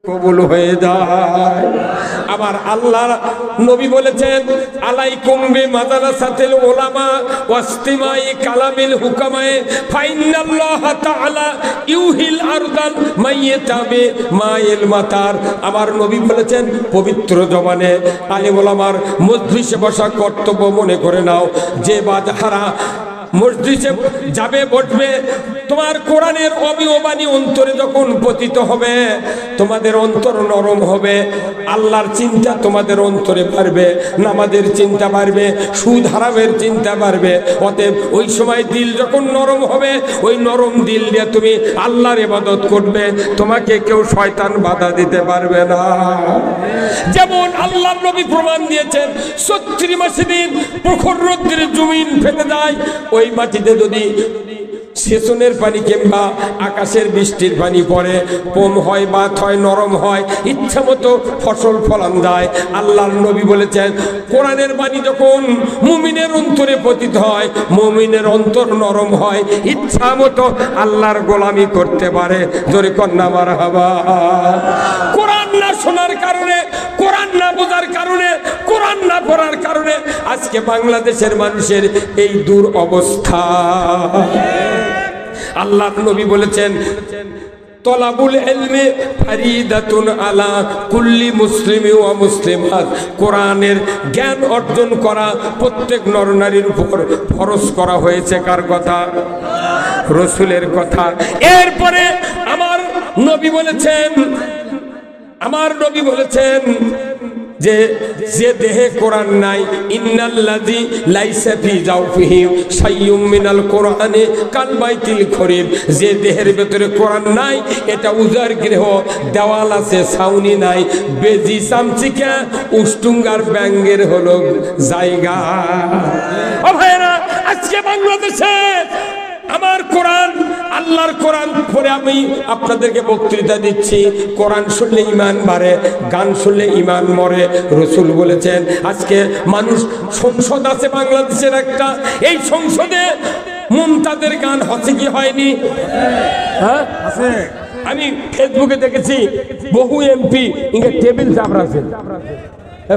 কবুল হয়ে যায়। আবার আল্লাহ নবী বলেছেন, আলাইকুম বিমাদ্রাসাতিল উলামা ওয়াস্তিমাই কালামিল হুকামায়ে ফাইনাল্লাহ তাআলা ইউহিল আরদাল মাইয়াতাবি মাইল মাতার। আমার নবী বলেছেন, পবিত্র জবানে আলেম ওলামার মজলিসে বসা কর্তব্য মনে করে নাও। যে বাজহারা মসজিদে যাবে বসবে, তোমার কোরআনের অবিবাণী অন্তরে যখন পতিত হবে, তোমাদের অন্তর নরম হবে, আল্লাহর চিন্তা তোমাদের অন্তরে বাড়বে, নামাজের চিন্তা বাড়বে, সুদ হারামের চিন্তা বাড়বে। অতএব ওই সময় দিল যখন নরম হবে, ওই নরম দিল দিয়ে তুমি আল্লাহর ইবাদত করবে, তোমাকে কেউ শয়তান বাধা দিতে পারবে না। যেমন আল্লাহর নবী প্রমাণ দিয়েছেন, ৩৬ মাসে দিন প্রখর রৌদ্রের জমিন ফেটে যায়, ওই মাটিতে যদি সেচনের পানি কিংবা আকাশের বৃষ্টির পানি পড়ে, পম হয়, বাত হয়, নরম হয়, ইচ্ছা মতো ফসল ফলান যায়। আল্লাহর নবী বলেছেন, কোরআনের বাণী যখন মুমিনের অন্তরে পতিত হয়, মুমিনের অন্তর নরম হয়, ইচ্ছা মতো আল্লাহর গোলামি করতে পারে। জোরে কন্যা মারহাবা। কোরআন না শোনার কারণে, কোরআন না বোঝার কারণে, কোরআন না পড়ার কারণে আজকে বাংলাদেশের মানুষের এই দুরবস্থা। আল্লাহর নবী বলেছেন, তলাবুল ইলমি ফারিদাতুন আলা কুল্লি মুসলিমি ওয়া মুসলিমাত। কোরআনের জ্ঞান অর্জন করা প্রত্যেক নরনারীর উপর ফরজ করা হয়েছে। কার কথা? রাসূলের কথা। এরপরে আমার নবী বলেছেন যে যে দেহে কোরআন নাই, ইন্নাল্লাযী লাইসা ফি জাওফিহি শাইয়ুম মিনাল কোরআনি কাল বাইতিল খরিব। যে দেহের ভেতরে কোরআন নাই, এটা উজার গৃহ, দেওয়াল আছে, ছাউনি নাই, বেজি চামচিকা উষ্টুঙ্গার ব্যাঙ্গের হলো জায়গা। ও ভাইরা, আজকে বাংলাদেশে আমার কোরআন, আল্লাহর কোরআন পড়ে আমি আপনাদেরকে বক্তৃতা দিচ্ছি। কোরআন শুনলে ইমান বাড়ে, গান শুনলে ইমান মরে। রাসূল বলেছেন, আজকে মানুষ, সংসদ আছে বাংলাদেশের একটা, এই সংসদে মুমতাজের গান হচ্ছে কি হয়নি? হ্যাঁ আছে। আমি ফেসবুকে দেখেছি বহু এমপি ইংরে টেবিল চাপড়াছে।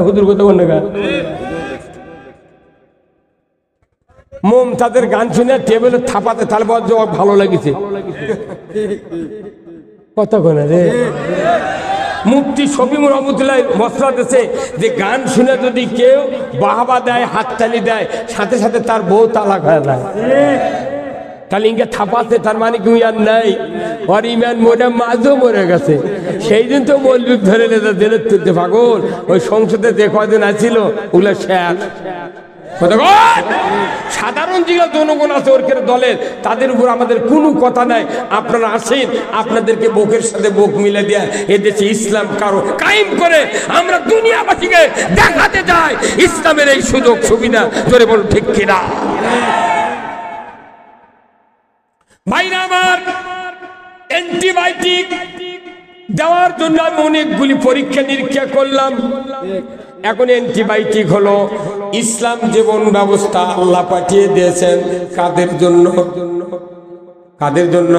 হুজুর কথা বল না, মুমতাজের গান শুনে টেবিলে থাপাতে, তাহলে ভালো লাগছে কথা কয় রে। মুফতি শফিউর রহমতুল্লাহ মশলা দিয়েছে যে গান শুনে যদি কেউ বাহাবা দেয়, হাততালি দেয়, সাথে সাথে তার বউ তালাক হয়ে যায়। তাহলে ইংকে থাপাতে, তার মানে কি আর নাই, আর ইমান মরে মাঝও মরে গেছে। সেই দিন তো মৌলবি ধরে জেলে তুলতে পাগল। ওই সংসদে যে কয়দিন আছিল ওগুলো শেষ। সাধারণ যেগুলো জনগণ আছে ওর দলের, তাদের উপর আমাদের কোনো কথা নাই। আপনারা আসেন, আপনাদেরকে বুকের সাথে বুক মিলে দেয় এদেশে ইসলাম কারো কায়েম করে আমরা দুনিয়াবাসীকে দেখাতে চাই ইসলামের এই সুযোগ সুবিধা। জোরে বলুন ঠিক কিনা? ভাইরা আমার, অ্যান্টিবায়োটিক দেওয়ার জন্য আমি অনেকগুলি পরীক্ষা নিরীক্ষা করলাম। এখন অ্যান্টিবায়োটিক হলো ইসলাম জীবন ব্যবস্থা আল্লাহ পাঠিয়ে দিয়েছেন। কাদের জন্য? কাদের জন্য?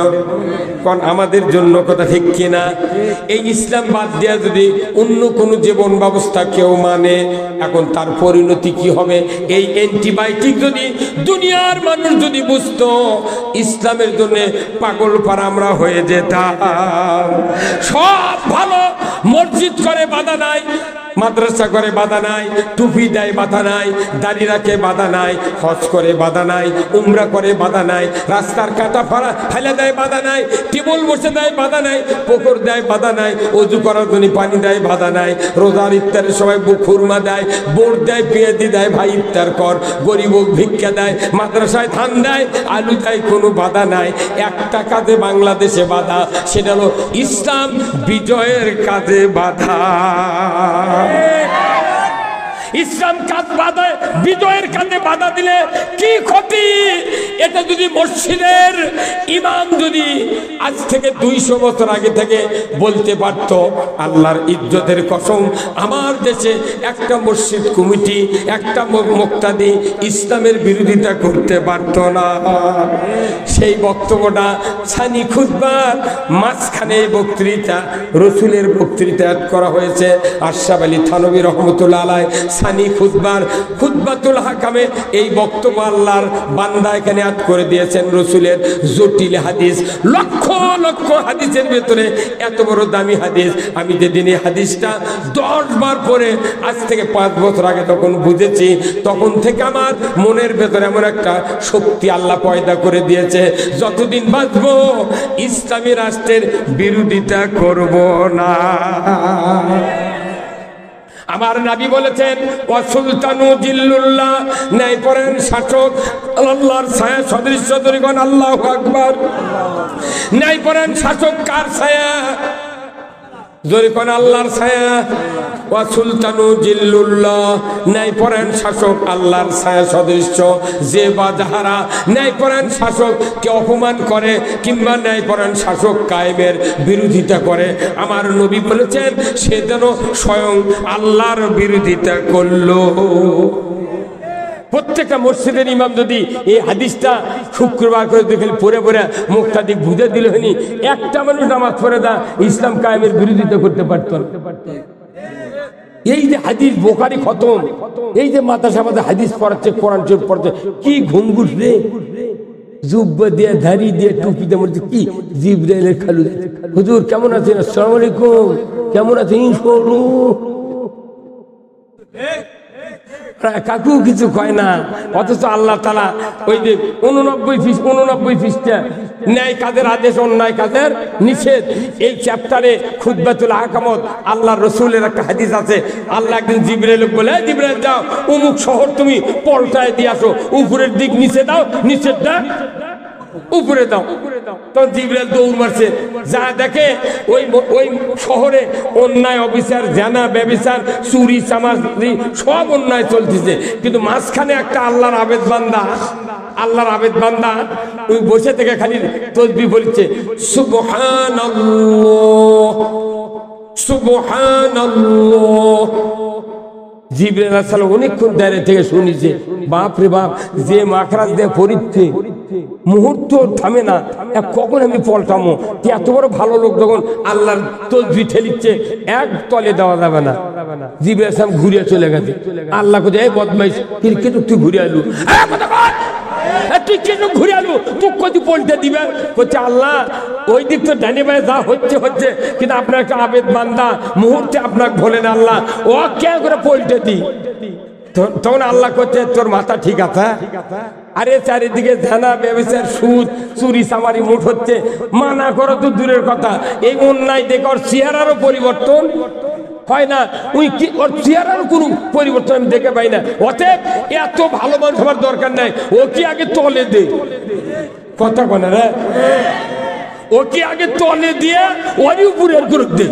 কোন আমাদের জন্য, কথা ঠিক কিনা? এই ইসলাম বাদ দেওয়া যদি অন্য কোনো জীবন ব্যবস্থা কেউ মানে, এখন তার পরিণতি কি হবে? এই অ্যান্টিবায়োটিক যদি দুনিয়ার মানুষ যদি বুঝতো, ইসলামের জন্য পাগল পারা আমরা হয়ে যেতাম। সব ভালো, মসজিদ করে বাধা নাই, মাদ্রাসা করে বাধা নাই, টুপি দেয় বাধা নাই, দাড়ি রাখে বাধা নাই, হজ করে বাধা নাই, উমরা করে বাধা নাই, রাস্তার কাটা ফেলে দেয় বাধা নাই, টেবল বসে দেয় বাধা নাই, পুকুর দেয় বাধা নাই, অজু করার জন্য পানি দেয় বাধা নাই, রোজার ইফতারের সময় খুরমা দেয়, বোর্ড দেয়, পেঁয়াজি দেয়, ভাই ইফতার কর, গরিব ভিক্ষা দেয়, মাদ্রাসায় ধান দেয়, আলু দেয়, কোনো বাধা নাই। একটা কাজে বাংলাদেশে বাধা, সেটা হলো ইসলাম বিজয়ের কাজে বাধা। ইসলাম কাজ বাদ বাধা, বিজয়ের কাজে বাধা দিলে কি ক্ষতি? এটা যদি মসজিদের ইমাম যদি আজ থেকে 200 বছর আগে থেকে বলতে পারত, আল্লাহর ইজ্জতের কসম আমার দেশে একটা মসজিদ কমিটি, একটা মুক্তাদি ইসলামের বিরোধিতা করতে পারত না। সেই বক্তব্যটা সানি খুতবার মাঝখানে বক্তৃতা, রসুলের বক্তৃতা করা হয়েছে। আশরাফ আলী থানভী রহমতুল্লাহ আলাইহি সানি খুতবার খুতবাতুল হাকামে এই বক্তব্য আল্লাহর বান্দা এখানে আদ করে দিয়েছেন। রসুলের জটিল হাদিস, লক্ষ লক্ষ হাদিসের ভেতরে এত বড় দামি হাদিস। আমি যেদিন এই হাদিসটা 10 বার পরে আজ থেকে 5 বছর আগে তখন বুঝেছি, তখন থেকে আমার মনের ভেতরে এমন একটা শক্তি আল্লাহ পয়দা করে দিয়েছে, যতদিন বাঁচবো ইসলামী রাষ্ট্রের বিরোধিতা করব না। আমার নবী বলেছেন, ওয়াসুলতানু জিল্লুল্লাহ, ন্যায়পরায়ণ শাসক আল্লাহর ছায়া সদৃশ্য। দরিগণ আল্লাহু আকবার। ন্যায়পরায়ণ শাসক কার ছায়া? জরিকন আল্লাহর ছায়া। ওয়াসুলতানু জিল্লুল্লাহ, ন্যায়পরায়ণ শাসক আল্লাহর ছায়া সদৃশ্য। যে বা যাহারা ন্যায়পরায়ণ শাসককে অপমান করে কিংবা ন্যায়পরায়ণ শাসক কায়েমের বিরোধিতা করে, আমার নবী বলেছেন সে যেন স্বয়ং আল্লাহর বিরোধিতা করলো। প্রত্যেকটা মসজিদের ইমাম যদি এই হাদিসটা শুক্রবার করে দেখে পড়ে পড়ে মুক্তাদি বুঝে দিল হয়নি, একটা মানুষ নামাজ পড়ে দা ইসলাম কায়েমের বিরোধিতা করতে পারত। এই যে হাদিস বোখারি খতম, এই যে মাদ্রাসা আমাদের হাদিস পড়াচ্ছে, কোরআন শরীফ পড়াচ্ছে, কি ঘুঙ্গুস রে, জুব্বা দিয়ে ধারি দিয়ে টুপিতে মধ্যে কি জিবরাইলের খালু। হুজুর কেমন আছেন? আসসালামু আলাইকুম। কেমন আছেন? কাকু কিছু কয় না, অথচ আল্লাহ তাআলা ওই যে 89 পৃষ্ঠা ন্যায় কাজের আদেশ, অন্যায় কাজের নিষেধ, এই চ্যাপ্টারে খুতবাতুল আহকামত আল্লাহর রসুলের একটা হাদিস আছে। আল্লাহ একদিন জিবরাইল বলে, জিবরাইল যাও অমুক শহর তুমি পল্টায় দিয়ে আসো, উপরের দিক নিচে দাও, নিচেরটা উপরে দাও। তখন জিবরাইল দৌড় মারছে, যা দেখে ওই শহরে অন্যায় অবিচার, জানা ব্যভিচার, চুরি চামারি সব অন্যায় চলতেছে, কিন্তু মাঝখানে একটা আল্লাহর আবেদ বান্দা ওই বসে থেকে খালি তসবিহ বলছে, সুবহানাল্লাহ সুবহানাল্লাহ। জিবরাইল আলাইহিস সালাম অনেকক্ষণ দাঁড়িয়ে থেকে শুনেছে, বাপ রে বাপ, যে মাখরাজ দিয়ে পড়িচ্ছে মুহূর্ত থামে না, কখন আমি পল্টামো। এত বড় ভালো লোক যখন আল্লাহর তসবিহ ঠেলিচ্ছে, এক তলে দেওয়া যাবে না। জিবরাইল আলাইহিস সালাম ঘুরে চলে গেছে। আল্লাহ কোথায়? এই বদমাইশ, তুই ঘুরে আলু, তুই কেন ঘুরে আলু, তুই কত পল্টে দিবে? বলছে আল্লাহ ওই দিক তো ডানে বায়ে যা হচ্ছে, কিন্তু আপনার একটা আবেদ বান্দা মুহূর্তে আপনাকে বলেন আল্লাহ ও কে করে পল্টে দি। তখন আল্লাহ করছে, তোর মাথা ঠিক আছে? আরে চারিদিকে জানা ব্যবসার সুদ চুরি চামারি মুঠ হচ্ছে, মানা করো তো দূরের কথা, এই অন্যায় দেখে ওর চেহারারও পরিবর্তন হয় না, ওই কি ওর চেহারার কোনো পরিবর্তন আমি দেখে পাই না। অতএব এত ভালো মানুষ হওয়ার দরকার নাই, ও কি আগে তলে দে, কথা বলে রে, ও কি আগে তলে দিয়ে ওরই উপরে করে দে।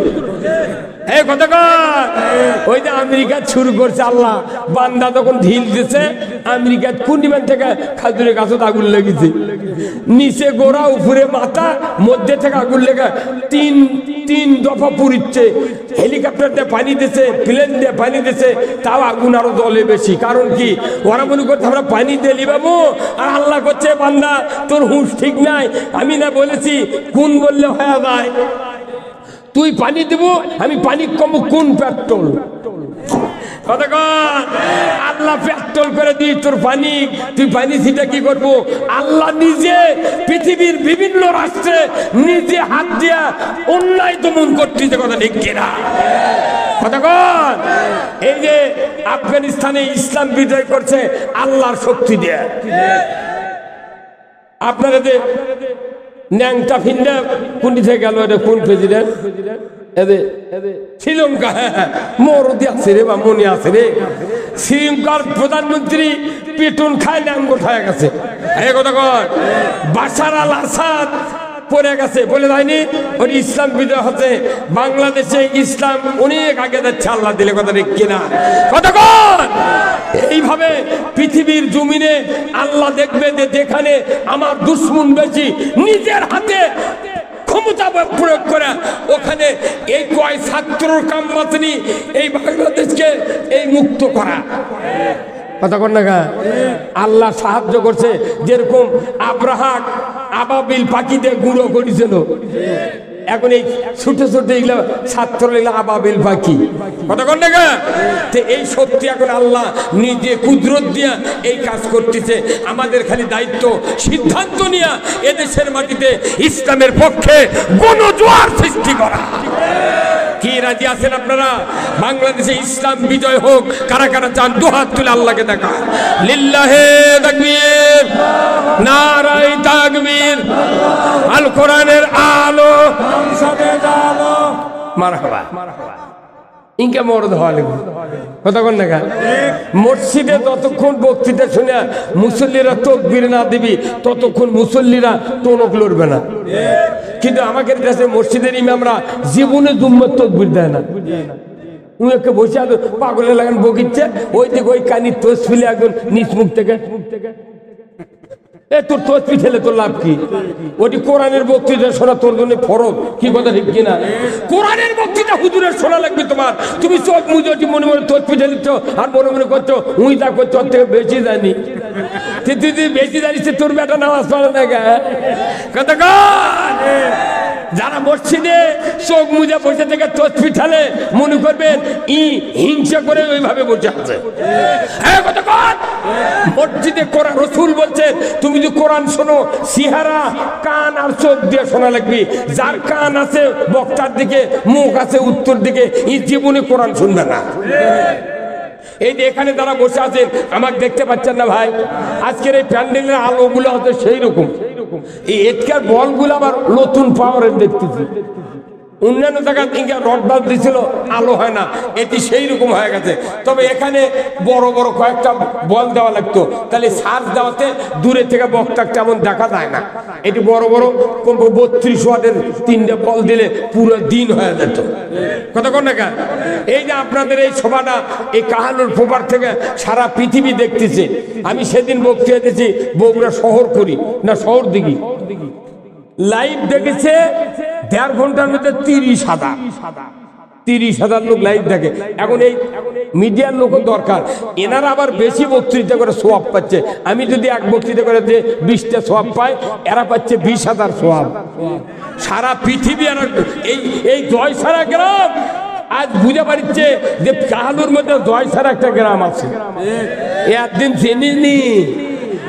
ওই যে আমেরিকা শুরু করছে, আল্লাহ বান্দা তখন ঢিল দিছে, আমেরিকা কুন্ডিমান থেকে খাজুরের গাছত আগুন লেগেছে, নিচে গোড়া উপরে মাথা, মধ্যে থেকে আগুন লেগে তিন দফা পুড়িচ্ছে। হেলিকপ্টার দিয়ে পানি দিছে, প্লেন দিয়ে পানি দিছে, তাও আগুন আরো জ্বলে বেশি। কারণ কি? ওরা মনে করছে আমরা পানি দিয়ে লিবাবো, আর আল্লাহ করছে বান্দা তোর হুঁশ ঠিক নাই, আমি না বলেছি কোন বললে হয়ে যায়, তুই পানি দিব, আমি পানি কম কোন পেট্রোল, আল্লাহ পেট্রোল করে দিই তোর পানি, তুই পানি সেটা কি করবো? আল্লাহ নিজে পৃথিবীর বিভিন্ন রাষ্ট্রে নিজে হাত দিয়া অন্যায় দমন করতেছে, কথা ঠিক কিনা? কতক্ষণ এই যে আফগানিস্তানে ইসলাম বিজয় করছে আল্লাহর শক্তি দিয়ে। আপনারা যে ন্যাংটা ফিন্ডা কোনটি থেকে গেল, এটা কোন প্রেসিডেন্ট? শ্রীলঙ্কা, মরদি আছে রে বা মনে আছে রে, শ্রীলঙ্কার প্রধানমন্ত্রী পেটন খায় ন্যাঙ্গ খায় গেছে। বাশার আল আসাদ পড়ে গেছে, বলে যায়নি ওর ইসলাম বিজয় হচ্ছে। বাংলাদেশে ইসলাম অনেক আগে যাচ্ছে, আল্লাহ দিলে কথা ঠিক কিনা? কতক্ষণ এইভাবে পৃথিবীর জমিনে আল্লাহ দেখবে যে যেখানে আমার দুশ্মন বেশি, নিজের হাতে ক্ষমতা প্রয়োগ করে ওখানে এই কয় ছাত্রর কাম বাঁচনি এই বাংলাদেশকে এই মুক্ত করা। কতক্ষণ না আল্লাহ সাহায্য করছে, যেরকম আব্রাহা আবাবিল পাখিতে গুঁড়ো করেছিল, এখন এই ছোট ছোট এগুলো ছাত্র এগুলো আবাবিল পাখি। কতক্ষণ না এই শক্তি এখন আল্লাহ নিজে কুদরত দিয়া এই কাজ করতেছে। আমাদের খালি দায়িত্ব সিদ্ধান্ত নিয়ে এদেশের মাটিতে ইসলামের পক্ষে গণজোয়ার সৃষ্টি করা। কি রাজি আছেন আপনারা? বাংলাদেশে ইসলাম বিজয় হোক। কারা কারা চান দুহাত তুলে আল্লাহকে দেখা। লিল্লাহে তাকবীর, নারায়ে তাকবীর, আল কোরআনের আলো মারহাবা। ইনকে মরদ হওয়া লাগবে। কতক্ষণ দেখা মসজিদে যতক্ষণ বক্তৃতা শুনে মুসল্লিরা তাকবীর না দিবি ততক্ষণ মুসল্লিরা টনক লড়বে না। কিন্তু আমাকে কাছে মসজিদের ইমামরা জীবনে জুম্মার তাকবীর দেয় না। উনাকে বসে পাগলে লাগান বকিচ্ছে, ওই দিকে ওই কানি তোষ ফিলে একজন নিচ মুখ থেকে তোর তসবি ঠেলে তোর লাভ কি? ওটি কোরআনের বক্তৃতা শোনা তোর জন্য ফরজ। কি কথা ঠিক কিনা? কোরআনের বক্তৃতা হুজুরের শোনা লাগবে তোমার। তুমি চোখ মুজে মনে মনে তসবি ঠেলিচ্ছ আর মনে মনে করছো উই তা করছো, ওর থেকে বেশি জানি। তুই বেশি জানিস তোর বেটা নামাজ পড়ে না গা। যারা মসজিদে চোখ মুজে বসে থেকে তসবি ঠেলে মনে করবেন হিংসা করে ওইভাবে বসে আছে। মসজিদে কোরআন রসুল বলছে তুমি যদি কোরআন শোনো সিহারা কান আর চোখ দিয়ে শোনা লাগবে। যার কান আছে বক্তার দিকে, মুখ আছে উত্তর দিকে, এই জীবনে কোরআন শুনবে না। এই যে এখানে যারা বসে আছেন আমাকে দেখতে পাচ্ছেন না ভাই? আজকের এই প্যান্ডেলের আলোগুলো হচ্ছে সেই রকম। এই এটকার বলগুলো আবার নতুন পাওয়ারের দেখতেছি। অন্যান্য জায়গায় রড বাদ দিয়েছিল, আলো হয় না, এটি সেই রকম হয়ে গেছে। তবে এখানে বড় বড় কয়েকটা বল দেওয়া লাগতো, তাহলে সার্চ দেওয়াতে দূরে থেকে বক্তা তেমন দেখা যায় না। এটি বড় বড় 32 ওয়াটের 3টে বল দিলে পুরো দিন হয়ে যেত। কতক্ষণ না এই যে আপনাদের এই সভাটা এই কাহালুর ফোপার থেকে সারা পৃথিবী দেখতেছে। আমি সেদিন বক্তৃতা দিয়েছি বগুড়া শহর করি না শহর দিঘি, লাইভ দেখেছে 1.5 ঘন্টার মধ্যে 30,000 লোক লাইভ দেখে। এখন এই মিডিয়ার লোক দরকার, এনারা আবার বেশি বক্তৃতা করে সোয়াব পাচ্ছে। আমি যদি এক বক্তৃতা করে যে 20টা সোয়াব পায়, এরা পাচ্ছে 20,000 সোয়াব। সারা পৃথিবী এই জয়সারা গ্রাম আজ বুঝে পারছে যে কাহালুর মধ্যে জয়সারা একটা গ্রাম আছে। একদিন চিনিনি,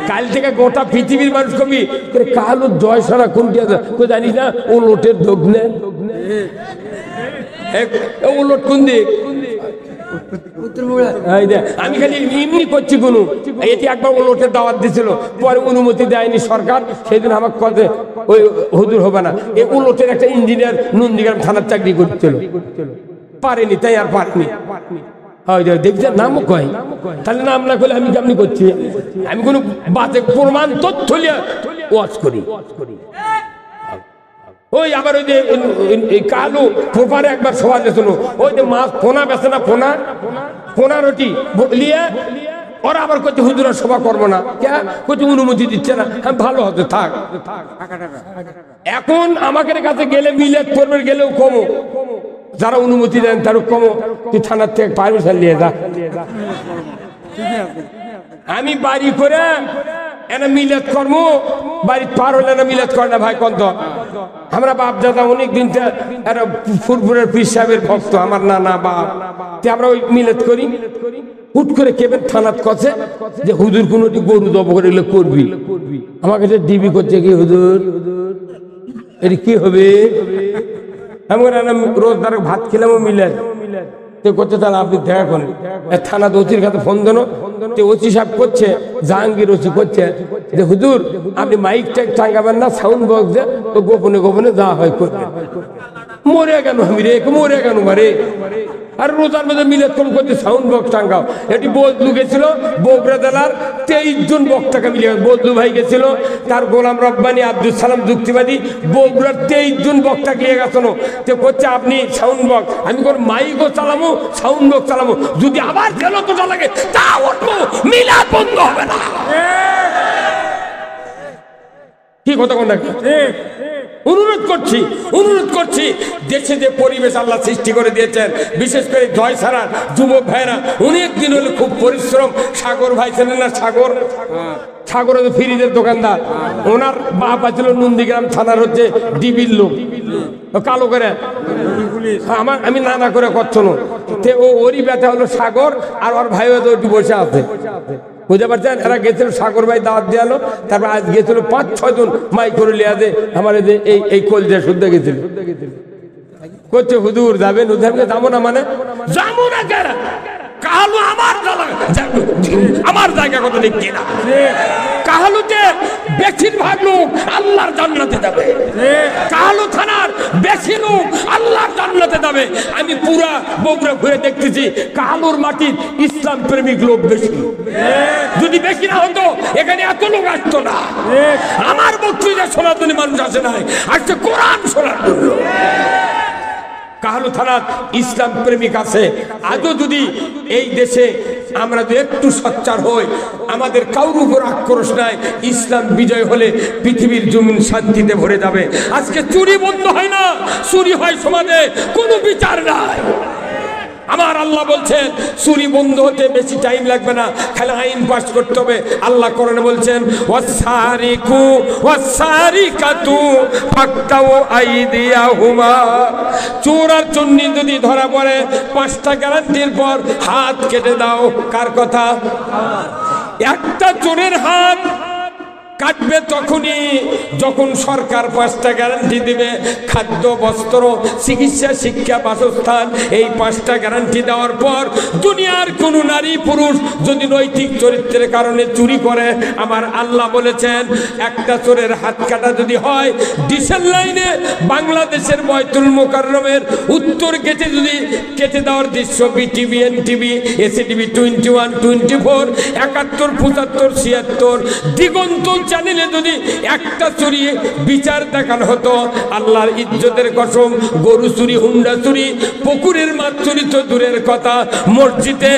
কাল থেকে গোটা পৃথিবীর মানুষ কবি কাহালুর জয়সারা কোনটি আছে জানিস না? ও লোটের দগ্নে ও লোট কোন দিক? আমি খালি এমনি করছি কোনো। এটি একবার ও লোটের দাওয়াত দিয়েছিল, পরে অনুমতি দেয়নি সরকার। সেদিন আমাকে কথা ওই হুজুর হবে না। এই ও লোটের একটা ইঞ্জিনিয়ার নন্দীগ্রাম থানার চাকরি করছিল, পারেনি, তাই আর পারেনি। দেখছেন নামও কয়, তাহলে নাম না করলে আমি কেমনি করছি? আমি কোনো বাজে প্রমাণ তথ্য ওয়াজ করি। ওই আবার ওই যে কালু ফোপারে একবার সভা শোনো, ওই যে মাছ পোনা বেছে না, পোনা রুটি লিয়ে ওরা আবার করছে হুজুরা সভা করবো না, করছে অনুমতি দিচ্ছে না। ভালো হতো থাক। এখন আমাদের কাছে গেলে মিলাদ করবে, গেলেও কমো, যারা অনুমতি দেন তারও কমো, তুই থানার থেকে পারমিশন নিয়ে যা। আমি বাড়ি করে এনা মিলাদ কর্ম বাড়ি পার হলে না মিলাদ করে না ভাই। কত আমরা বাপ দাদা অনেক দিন ফুরফুরের পীর সাহেবের ভক্ত, আমার নানা বাপ, আমরা ওই মিলাদ করি। হুট করে কেবেন থানাত কছে যে হুজুর কোনটি গরু দব করে করবি। আমার কাছে ডিবি করছে কি হুজুর এটি কি হবে? রোজ দ্বারা ভাত খেলাম মিলাদ করছে, তাহলে আপনি দেখা করেন। থানা ওসির কাছে ফোন দেন, ওসি সাহেব করছে, জাহাঙ্গীর ওসি করছে যে হুজুর আপনি মাইক টাইক টাঙ্গাবেন না, সাউন্ড বক্স দিয়ে তো গোপনে গোপনে যা হয় করবেন। মরে কেন আমি রে, মরে কেন মারে? আর রোজার মধ্যে মিলাদ কম করতে সাউন্ড বক্স টাঙ্গাও। এটি বদলু গেছিল বগুড়া জেলার 23 জন বক্তাকে মিলে, বদলু ভাই গেছিল, তার গোলাম রব্বানি, আব্দুল সালাম যুক্তিবাদী, বগুড়ার 23 জন বক্তাকে নিয়ে গেছিল। তো করছে আপনি সাউন্ড বক্স, আমি কোন মাইকও চালামো, সাউন্ড বক্স চালামো, যদি আবার গেল তো লাগে তা উঠবো, মিলাদ বন্ধ হবে না। কি কথা কোন নাকি? অনুরোধ করছি দেশে যে পরিবেশ আল্লাহ সৃষ্টি করে দিয়েছেন, বিশেষ করে জয়সারার যুবক ভাইরা অনেক দিন হলে খুব পরিশ্রম। সাগর ভাই ছিলেন না, সাগর ফ্রিজের দোকানদার, ওনার বাপ আছিল নন্দীগ্রাম থানার হচ্ছে ডিবির লোক, কালো করে আমি নানা করে করছো না। ওরই ব্যথা হলো সাগর, আর ওর ভাই হয়তো একটু বসে আছে, বুঝতে পারছেন? এরা গেছিল সাগর ভাই দাওয়াত দিয়ে আলো, তারপর আজ গেছিল 5-6 জন মাই করে লিয়া যে আমার এই কলজা শুদ্ধ গেছিল, করছে হুজুর যাবেন, যাবো না মানে যাবো না কেন? কাহালু আমার জায়গা কত ঠিক কিনা? কাহালুতে বেশিরভাগ লোক আল্লাহর জান্নাতে যাবে, কাহালু থানার বেশি লোক আল্লাহর জান্নাতে যাবে। আমি পুরা বগুড়া ঘুরে দেখতেছি, কাহালুর মাটির ইসলাম প্রেমিক লোক বেশি। যদি বেশি না হতো এখানে এত লোক আসতো না। আমার বক্তৃতা শোনার জন্য মানুষ আসে নাই, আসছে কোরআন শোনার জন্য। কাহালু থানার ইসলাম প্রেমিক আছে। আজও যদি এই দেশে আমরা যদি একটু সোচ্চার হই, আমাদের কারোর উপর আক্রোশ নাই, ইসলাম বিজয় হলে পৃথিবীর জমিন শান্তিতে ভরে যাবে। আজকে চুরি বন্ধ হয় না, চুরি হয় সমাজে, কোনো বিচার নাই। আমার আল্লাহ বলছেন চুরি বন্ধ হতে বেশি টাইম লাগবে না, খালি আইন পাস করতে হবে। আল্লাহ কোরআনে বলছেন ওয়াসারিকু ওয়াসারিকাতু ফাকতাউ আইদিয়াহুমা, চোর আর চুন্নি যদি ধরা পড়ে 5টা গ্যারান্টির পর হাত কেটে দাও। কার কথা? একটা চোরের হাত কাটবে তখনই যখন সরকার 5টা গ্যারান্টি দিবে, খাদ্য, বস্ত্র, চিকিৎসা, শিক্ষা, বাসস্থান। এই 5টা গ্যারান্টি দেওয়ার পর দুনিয়ার কোনো নারী পুরুষ যদি নৈতিক চরিত্রের কারণে চুরি করে, আমার আল্লাহ বলেছেন একটা চোরের হাত কাটা যদি হয়, ডিসেল লাইনে বাংলাদেশের বয়তুল মোকাররমের উত্তর গেটে যদি কেটে দেওয়ার দৃশ্য বিটিভি, এনটিভি, এসিটিভি 21, 24, 71, 75, 76 দিগন্ত চ্যানেলে যদি একটা চুরি বিচার দেখানো হতো, আল্লাহর ইজ্জতের কসম, গরু চুরি, হুন্ডা চুরি, পুকুরের মাছ চুরি তো দূরের কথা, মসজিদে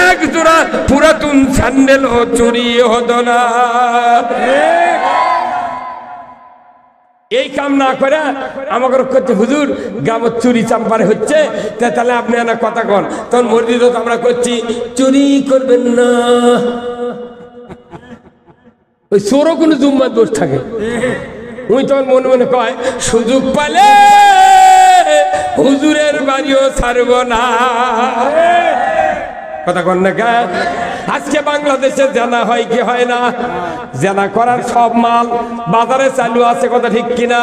এক জোড়া পুরাতন স্যান্ডেল ও চুরি হতো না। এই কাম না করে আমাকে করতে হুজুর গ্রামের চুরি চাম্পারে হচ্ছে, তাহলে আপনি না কথা কন, তখন মসজিদ আমরা করছি চুরি করবেন না। ওই চোরও কোনো জুম্মার দোষ থাকে, ওই তখন মনে মনে কয় সুযোগ পালে হুজুরের বাড়িও ছাড়ব না। কথা কন না কে? আজকে বাংলাদেশে জানা হয় কি হয় না? জানা করার সব মাল বাজারে চালু আছে, কথা ঠিক কিনা?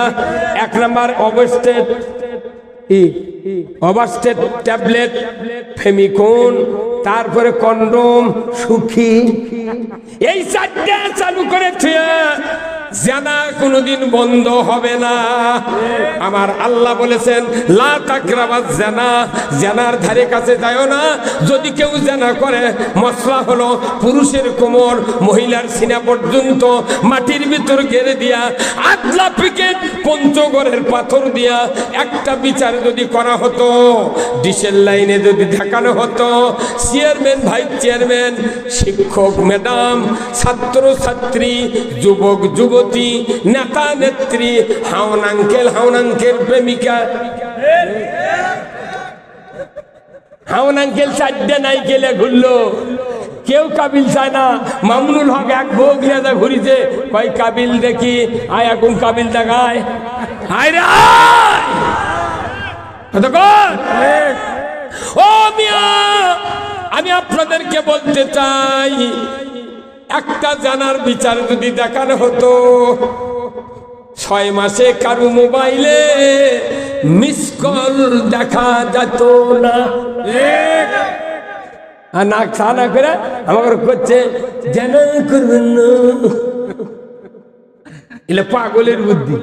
1 নাম্বার অবস্টেট, অবস্টেট ট্যাবলেট, ফেমিকন, তারপরে কন্ডম, সুখী, এই 4টা চালু করেছে। জানা কোনোদিন বন্ধ হবে না। আমার আল্লাহ বলেছেন লা তাকরাবাজ জানা, জানার ধারে কাছে যাও না। যদি কেউ জানা করে, মশলা হলো পুরুষের কোমর মহিলার সিনা পর্যন্ত মাটির ভিতর ঘেরে দিয়া, আদলা পিকেট পঞ্চগড়ের পাথর দিয়া একটা বিচার যদি করা হতো, ডিসেল লাইনে যদি দেখানো হতো, চেয়ারম্যান, ভাইস চেয়ারম্যান, শিক্ষক ম্যাডাম, ছাত্র ছাত্রী, যুবক যুবতী, নেতা নেত্রী, হাউন আঙ্কেল প্রেমিকা, হাউন আঙ্কেল 4টা নাই গেলে ঘুরলো, কেউ কাবিল চায় না। মামুনুল হক এক বউ গিয়ে ঘুরিছে, কয় কাবিল দেখি, আয় এখন কাবিল দেখায়, আয় রে ও মিয়া। আমি আপনাদেরকে বলতে চাই, একটা জানার বিচার যদি দেখানো হতো, 6 মাসে কারু মোবাইলে মিস কল দেখা যেত না। আর না খানা করে আমাকে করছে জানা করবেন না, এলে পাগলের বুদ্ধি।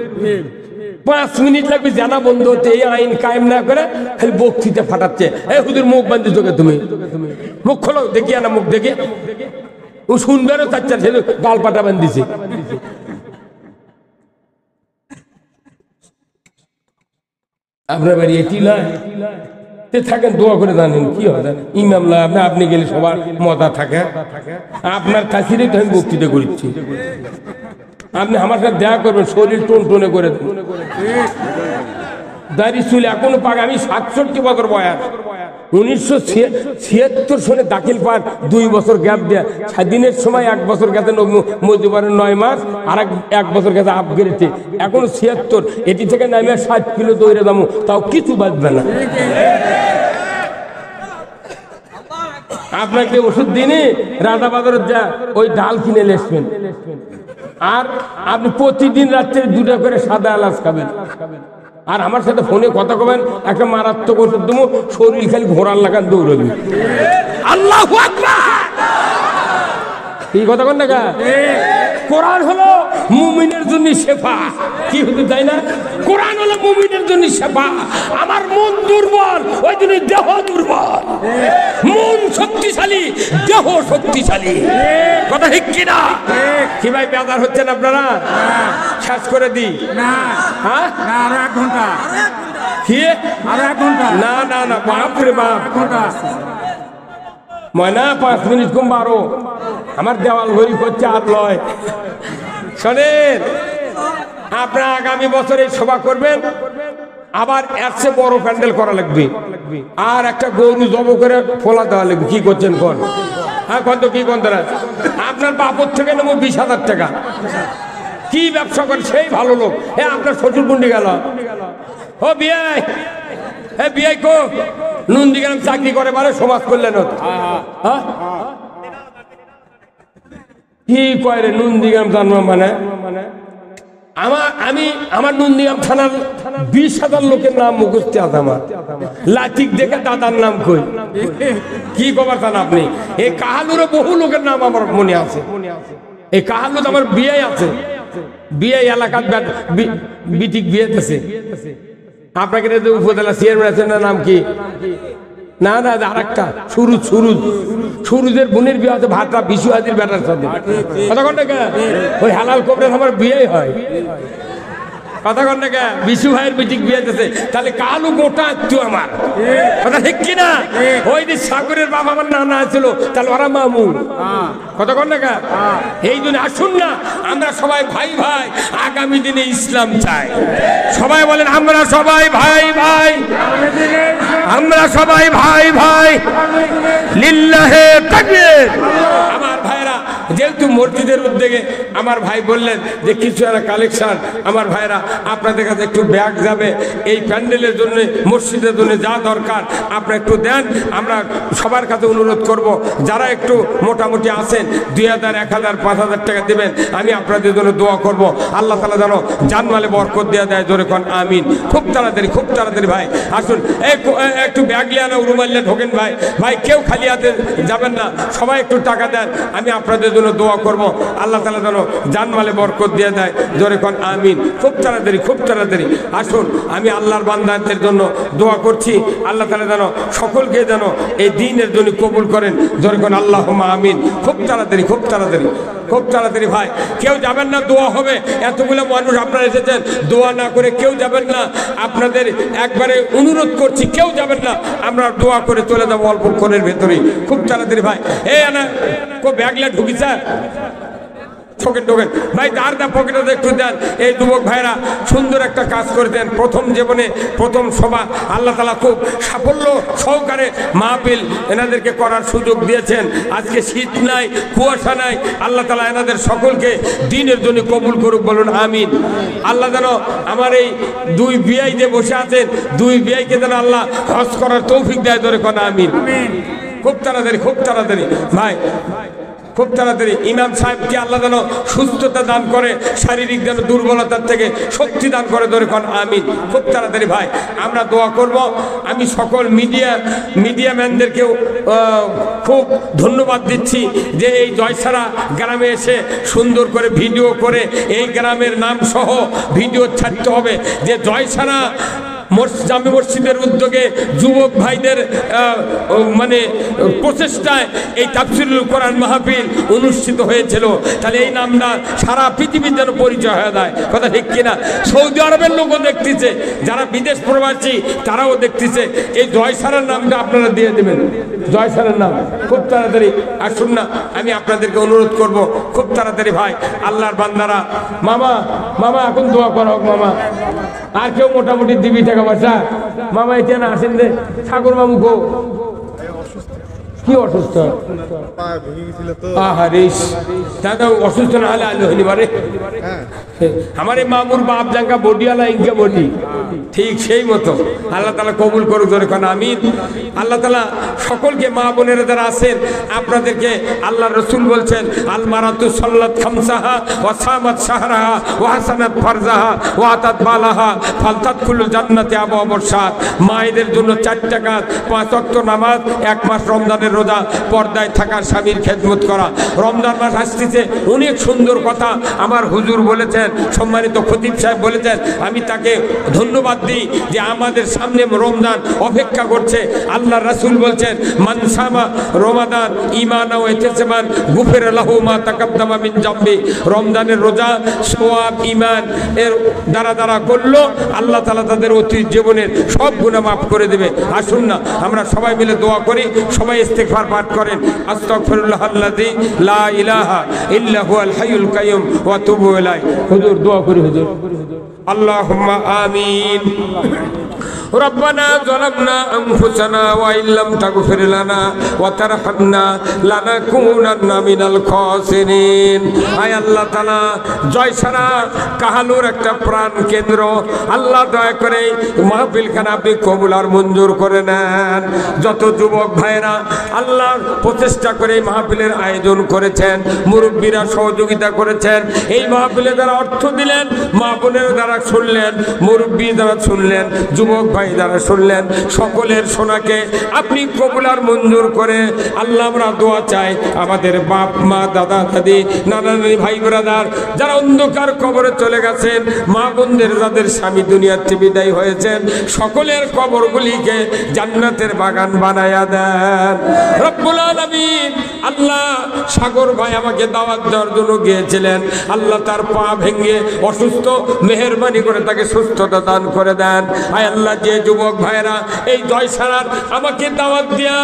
5 মিনিট লাগবে জানা বন্ধ হতে, এই আইন কায়েম না করে খালি বক্তৃতা ফাটাচ্ছে। এই হুজুর মুখ বান্ধি চোখে, তুমি মুখ খোলো দেখি, না মুখ দেখে ও শুনবেরও চাচ্ছেন, সে গাল পাটা বান্ধিছে। আপনার বাড়ি এটি নয় থাকেন, দোয়া করে জানেন কি হয় ইমাম লা আপনি গেলে সবার মজা থাকে। আপনার কাছেরই তো আমি বক্তৃতা করছি, আপনি আমার সাথে দেখা করবেন, শরীর টোন টোনে করে দাড়ি চুল এখনো পাক। আমি 67 বছর বয়স, 1976 সনে দাখিল পান, 2 বছর গ্যাপ দেয়া। স্বাধীনের সময় 1 বছর গেছে মজুবারের 9 মাস, আর 1 বছর গেছে আপগ্রেডে। এখনো 76, এটি থেকে নামে 60 কিলো দৌড়ে দামো, তাও কিছু বাঁচবে না। আপনাকে ওষুধ দিনে রাজা বাজারের যা ওই ডাল কিনে লেসবেন, আর আপনি প্রতিদিন রাত্রে 2টা করে সাদা এলাচ খাবেন, আর আমার সাথে ফোনে কথা কবেন, একটা মারাত্মক ওষুধ দেবো, শরীর খালি ঘোড়ার লাগান দৌড়বি। আল্লাহু আকবার, এই কথা কন না। কোরআন হলো মুমিনের জন্য শেফা, কি হতে চাই না? কোরআন হলো মুমিনের জন্য শেফা। আমার মন দুর্বল, ওই জন্য দেহ দুর্বল। মন শক্তিশালী, দেহ শক্তিশালী, কথা ঠিক কিনা? কি ভাই বেজার হচ্ছেন আপনারা? শেষ করে দি না, হ্যাঁ আরো 1 ঘন্টা, কি আরো 1 ঘন্টা? না না না, বাপ রে বাপ, ময়না 5 মিনিট কম 12। আমার দেওয়াল ঘড়ি করছে আর লয়। শোনেন, আপনারা আগামী বছর এই সভা করবেন, আবার এর চেয়ে বড় প্যান্ডেল করা লাগবে, আর একটা গরু জব করে ফোলা দেওয়া লাগবে। কি করছেন কোন? হ্যাঁ কত কি কোন তারা? আপনার বাপর থেকে নেবো 20,000 টাকা। কি ব্যবসা করে সেই ভালো লোক। হ্যাঁ আপনার শ্বশুর পুন্ডি গেল, ও বিয়াই, হ্যাঁ বিয়াই কো নন্দীগ্রাম চাকরি করে পারে, সমাজ করলেন কি কয় রে? নন্দীগ্রাম জন্ম মানে আমার নন্দীগ্রাম থানার 20,000 লোকের নাম মুখস্থ আছে আমার। লাঠিক দেখে দাদার নাম কই, কি খবর থানা আপনি? এই কাহালুরও বহু লোকের নাম আমার মনে আছে। এই কাহালুর আমার বিয়ে আছে, বিয়ে এলাকার বিটিক বিয়ে আছে। আপনাকে উপজেলা চেয়ারম্যান আছেন না, নাম কি? না না, আর একটা সুরুজের বোনের বিয়ে আছে, ভাতটা বিশু হাজির বেটার সাথে। কতক্ষণ টাকা ওই হালাল কোবরার আমার বিয়ে হয়, কতক্ষণ টাকা বিশু ভাইয়ের বিটিক বিয়ে আছে। তাহলে কালু গোটা একটু আমার কথা ঠিক কিনা? ওই যে সাগরের বাবা আমার নানা ছিল, তাহলে ওরা মামু। কতক্ষণ টাকা? এই জন্য আসুন না, আমরা সবাই ভাই ভাই, আগামী দিনে ইসলাম চাই। সবাই বলেন আমরা সবাই ভাই ভাই, আমরা সবাই ভাই ভাই, লিল্লাহে তাকবীর। আমার ভাইরা, যেহেতু মসজিদের উদ্যোগে আমার ভাই বললেন যে কিছু একটা কালেকশন, আমার ভাইরা আপনাদের কাছে একটু ব্যাগ যাবে, এই প্যান্ডেলের জন্য, মসজিদের জন্য যা দরকার আপনারা একটু দেন। আমরা সবার কাছে অনুরোধ করব, যারা একটু মোটামুটি আছেন 2,000, 1,000, 5,000 টাকা দেবেন, আমি আপনাদের জন্য দোয়া করব। আল্লাহ তাআলা যেন জানমালে বরকত দিয়ে দেয়, জোরে কোন আমিন। খুব তাড়াতাড়ি ভাই আসুন, একটু ব্যাগ লিয়ে না, রুমাল ঢোকেন ভাই। ভাই কেউ খালি হাতে যাবেন না, সবাই একটু টাকা দেন, আমি আপনাদের জন্য দোয়া করব। আল্লাহ তাআলা যেন জানমালে বরকত দিয়ে দেয়, জোরে কোন আমিন। খুব তাড়াতাড়ি আসুন, আমি আল্লাহর বান্দাদের জন্য দোয়া করছি। আল্লাহ তাআলা যেন সকলকে যেন এই দ্বীনের জন্য কবুল করেন, জোরে কোন আল্লাহুম্মা আমিন। খুব তাড়াতাড়ি ভাই, কেউ যাবেন না, দোয়া হবে। এতগুলো মানুষ আপনারা এসেছেন, দোয়া না করে কেউ যাবেন না। আপনাদের একবারে অনুরোধ করছি, কেউ যাবেন না, আমরা দোয়া করে চলে যাবো অল্পক্ষণের ভেতরেই। খুব তাড়াতাড়ি ভাই, এই না ব্যাগলা ঢুকিছে, ঢোকেন ভাই, দাঁড় পকেটে একটু দেন। এই যুবক ভাইরা সুন্দর একটা কাজ করে দেন, প্রথম জীবনে প্রথম সভা। আল্লাহ তাআলা খুব সাফল্য সহকারে মাহফিল এনাদেরকে করার সুযোগ দিয়েছেন। আজকে শীত নাই, কুয়াশা নাই, আল্লাহ তাআলা এনাদের সকলকে দ্বীনের জন্য কবুল করুক, বলুন আমিন। আল্লাহ যেন আমার এই 2 বিআই যে বসে আছেন, 2 বিআইকে যেন আল্লাহ হজ করার তৌফিক দেয়, ধরে কোন আমিন। খুব তাড়াতাড়ি ভাই, খুব তাড়াতাড়ি ইমাম সাহেবকে আল্লাহ যেন সুস্থতা দান করে, শারীরিক যেন দুর্বলতার থেকে শক্তি দান করে, ধরে কোন আমিন। খুব তাড়াতাড়ি ভাই আমরা দোয়া করব। আমি সকল মিডিয়া ম্যানদেরকেও খুব ধন্যবাদ দিচ্ছি যে এই জয়সারা গ্রামে এসে সুন্দর করে ভিডিও করে এই গ্রামের নাম সহ ভিডিও ছাড়তে হবে যে জয়সারা জামে মসজিদের উদ্যোগে যুবক ভাইদের মানে প্রচেষ্টায় এই তাফসীরুল কোরআন মাহফিল অনুষ্ঠিত হয়েছিল। তাহলে এই নামটা সারা পৃথিবীর যেন পরিচয় হয়ে যায়, কথা ঠিক কিনা? সৌদি আরবের লোকও দেখতেছে, যারা বিদেশ প্রবাসী তারাও দেখতেছে। এই জয়সারার নামটা আপনারা দিয়ে দেবেন, জয়সারার নাম খুব তাড়াতাড়ি আসুন না। আমি আপনাদেরকে অনুরোধ করব খুব তাড়াতাড়ি ভাই আল্লাহর বান্দারা। মামা মামা এখন দোয়া করা হোক মামা। আর কেউ মোটামুটি দিবি টাকা পয়সা? মামা এটা না আসেন রে। সাগর মামু গো কি অসুস্থ? দাদা অসুস্থ না হলে আলো হইনি পারে। আমার এই মামুর বাপ জাঙ্গা বডিওয়ালা ইনকা বডি ঠিক সেই মতো। আল্লাহ তালা কবুল করুক, ধরে কোন আমিন। আল্লাহ তালা সকলকে মা বোনেরা যারা আছেন আপনাদেরকে আল্লাহ রসুল বলছেন আল মারাতু সাল্লাত খামসাহা ওয়া সামাত শাহরাহা ওয়া হাসানাত ফারজাহা ওয়া আতাত বালাহা ফালতাদখুলুল জান্নাতে আবওয়াবুশ শাত। মায়েদের জন্য 4 কাজ, 5 ওয়াক্ত নামাজ, 1 মাস রমজানের রোজা, পর্দায় থাকা, স্বামীর খেদমত করা। রমজান মাস আসতেছে, অনেক সুন্দর কথা আমার হুজুর বলেছেন, সম্মানিত খতিব সাহেব বলেছেন। আমি তাকে ধন্যবাদ দিই যে আমাদের সামনে রমজান অপেক্ষা করছে। আল্লাহ রাসূল বলছেন মান সামা রমাদান ঈমানান ওয়া ইহতিসাবান গুফিরা লাহু মা তাকাদ্দামা মিন যামবি। রমজানের রোজা সওয়াব ঈমান এর দ্বারা করলো আল্লাহ তাআলা তাদের অতীত জীবনের সব গুনাহ মাফ করে দেবে। আসুন না আমরা সবাই মিলে দোয়া করি, সবাই ইস্তিগফার পাঠ করেন। আস্তাগফিরুল্লাহাল্লাযী লা ইলাহা ইল্লা হুয়াল হাইয়ুল কাইয়্যুম ওয়া তুবু ইলাইহি। হুজুর দোয়া করি হুজুর। আল্লাহুম্মা আমিন। ربنا ظلمنا أنفسنا وإن لم تغفر لنا وترحمنا لنكونن من الخاسرين। আয় আল্লাহ তাআলা জয়সারা কাহালুর একটা প্রাণ কেন্দ্র, আল্লাহ দয়া করে মাহফিলখানা আপনি কবুল আর মঞ্জুর করে নেন। যত যুবক ভাইরা আল্লাহর প্রচেষ্টা করে মাহফিলের আয়োজন করেছেন, মুরব্বীরা সহযোগিতা করেছেন, এই মাহফিলে যারা অর্থ দিলেন, মা বোনের যারা শুনলেন, মুরব্বী যারা শুনলেন, যুবক ভাই যারা শুনলেন, সকলের শোনাকে আপনি কবুল আর মঞ্জুর করে আল্লাহ আমরা দোয়া চাই আমাদের বাপ মা দাদা দাদি নানা নানি ভাই ব্রাদার যারা অন্ধকার কবরে চলে গেছেন, মা বোনদের যাদের স্বামী দুনিয়াতে বিদায় হয়েছেন, সকলের কবরগুলিকে জান্নাতের বাগান বানায়া দেন রব্বুল আলামিন। আল্লাহ সাগর ভাই আমাকে দাওয়াত দেওয়ার জন্য গিয়েছিলেন, আল্লাহ তার পা ভেঙে অসুস্থ, মেহেরবানি করে তাকে সুস্থতা দান করে দেন। আয় আল্লাহ যে যুবক ভাইরা এই জয়সারার আমাকে দাওয়াত দিয়া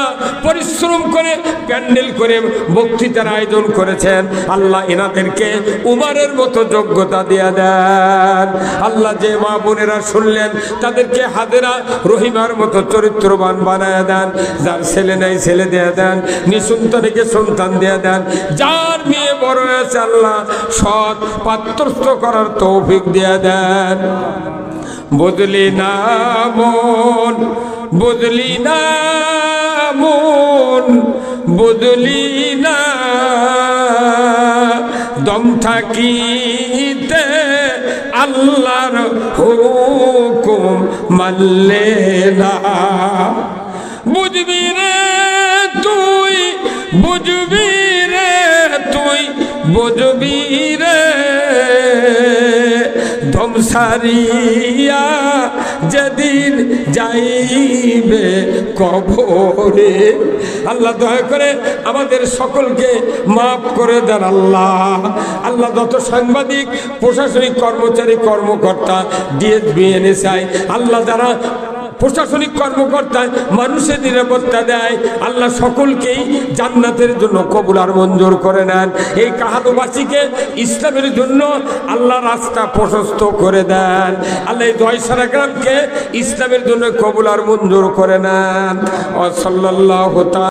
পরিশ্রম করে প্যান্ডেল করে বক্তৃতার আয়োজন করেছেন, আল্লাহ এনাদেরকে উমারের মতো যোগ্যতা দিয়া দেন। আল্লাহ যে মা বোনেরা শুনলেন তাদেরকে হাজেরা রহিমার মতো চরিত্রবান বানায় দেন। যার ছেলে নাই ছেলে দিয়ে দেন, নিঃসন্তানকে সন্তান দিয়ে দেন, যার মেয়ে বড় হয়েছে আল্লাহ সৎ পাত্রস্থ করার তৌফিক দিয়ে দেন। বদলি না মন, বদলি না মন, বদলি না দম থাকিতে আল্লাহর হুকুম মানলে না। বুঝবি রে তুই, বুঝবি রে তুই, বুঝবি রে ধমসারিয়া যেদিন যাইবে কবরে। আল্লাহ দয়া করে আমাদের সকলকে মাফ করে দেন আল্লাহ। আল্লাহ যত সাংবাদিক, প্রশাসনিক কর্মচারী, কর্মকর্তা, DSBNSI আল্লাহ যারা প্রশাসনিক কর্মকর্তায় মানুষের নিরাপত্তা দেয়, আল্লাহ সকলকেই জান্নাতের জন্য কবুল আর মঞ্জুর করে নেন। এই কাহালুবাসীকে ইসলামের জন্য আল্লাহ রাস্তা প্রশস্ত করে দেন। আল্লাহ এই জয়সারা গ্রামকে ইসলামের জন্য কবুল আর মঞ্জুর করে নেন। সাল্লাল্লাহু তাআলা